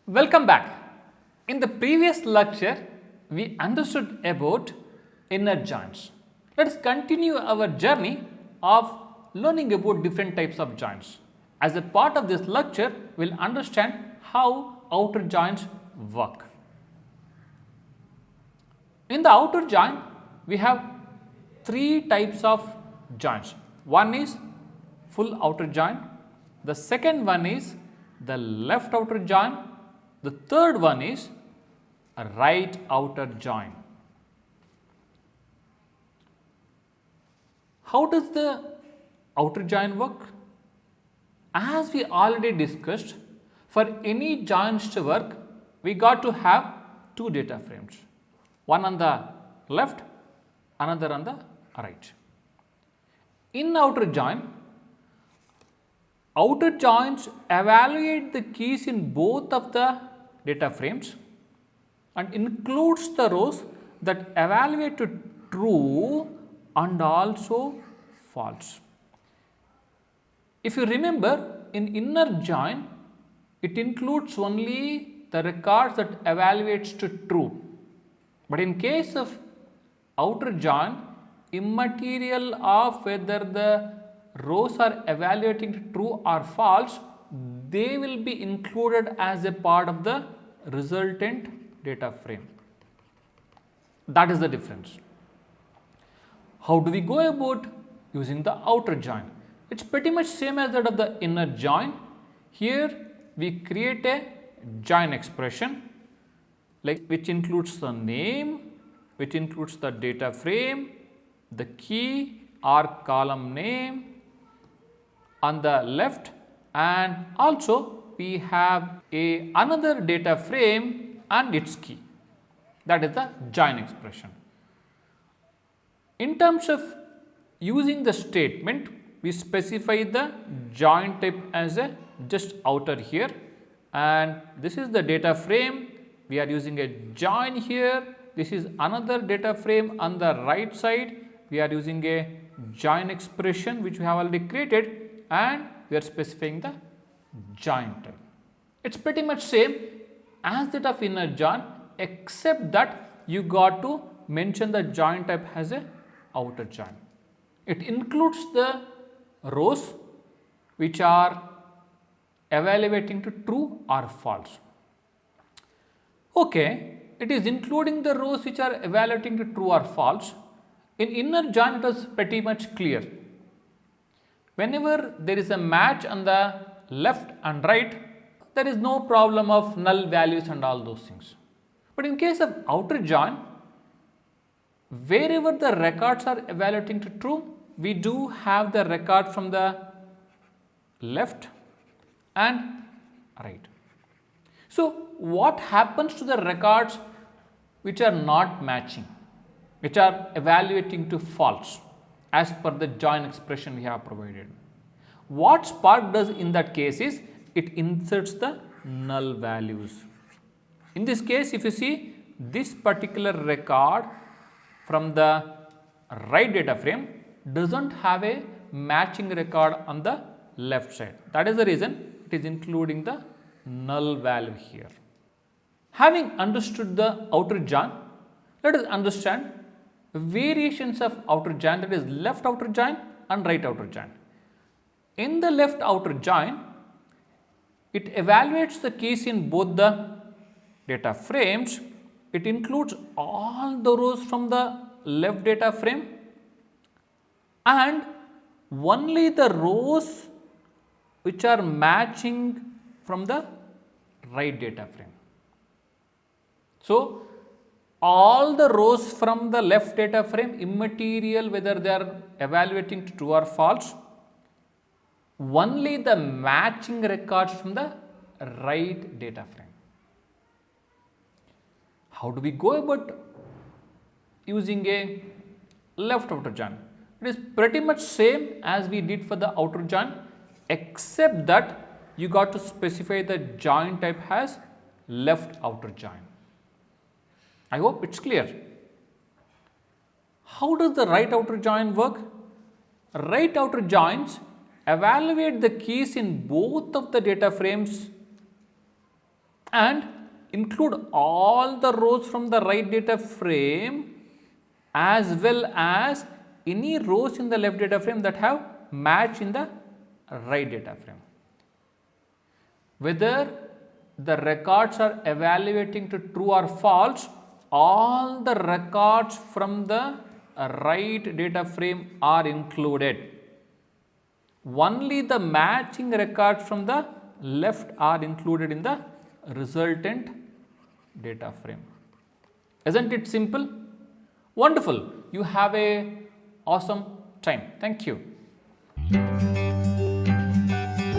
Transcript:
Welcome back. In the previous lecture, we understood about inner joins. Let us continue our journey of learning about different types of joins. As a part of this lecture, we will understand how outer joins work. In the outer join, we have three types of joins. One is full outer join, the second one is the left outer join, the third one is a right outer join. How does the outer join work? As we already discussed, for any joins to work, we got to have two data frames, one on the left, another on the right. In outer join, outer joins evaluate the keys in both of the data frames and includes the rows that evaluate to true and also false. If you remember, in inner join, it includes only the records that evaluates to true. But in case of outer join, immaterial of whether the rows are evaluating to true or false, they will be included as a part of the resultant data frame. That is the difference. How do we go about using the outer join? It's pretty much same as that of the inner join. Here we create a join expression which includes the name, which includes the data frame, the key or column name on the left, and also we have another data frame and its key. That is the join expression. In terms of using the statement, we specify the join type as a just outer here, and this is the data frame. We are using a join here. This is another data frame on the right side. We are using a join expression which we have already created, and we are specifying the join type. It's pretty much same as that of inner join, except that you got to mention the join type as a outer join. It includes the rows which are evaluating to true or false. Okay, it is including the rows which are evaluating to true or false. In inner join, it was pretty much clear. Whenever there is a match on the left and right, there is no problem of null values and all those things. But in case of outer join, wherever the records are evaluating to true, we do have the record from the left and right. So what happens to the records which are not matching, which are evaluating to false as per the join expression we have provided? What Spark does in that case is it inserts the null values. In this case, if you see this particular record from the right data frame doesn't have a matching record on the left side. That is the reason it is including the null value here. Having understood the outer join, let us understand variations of outer join, that is left outer join and right outer join. In the left outer join, it evaluates the keys in both the data frames. It includes all the rows from the left data frame and only the rows which are matching from the right data frame. So all the rows from the left data frame, immaterial whether they are evaluating to true or false, only the matching records from the right data frame. How do we go about using a left outer join? It is pretty much same as we did for the outer join, except that you got to specify the join type as left outer join. I hope it's clear. How does the right outer join work? Right outer joins evaluate the keys in both of the data frames and include all the rows from the right data frame as well as any rows in the left data frame that have match in the right data frame. Whether the records are evaluating to true or false, all the records from the right data frame are included. Only the matching records from the left are included in the resultant data frame. Isn't it simple? Wonderful. You have a awesome time. Thank you.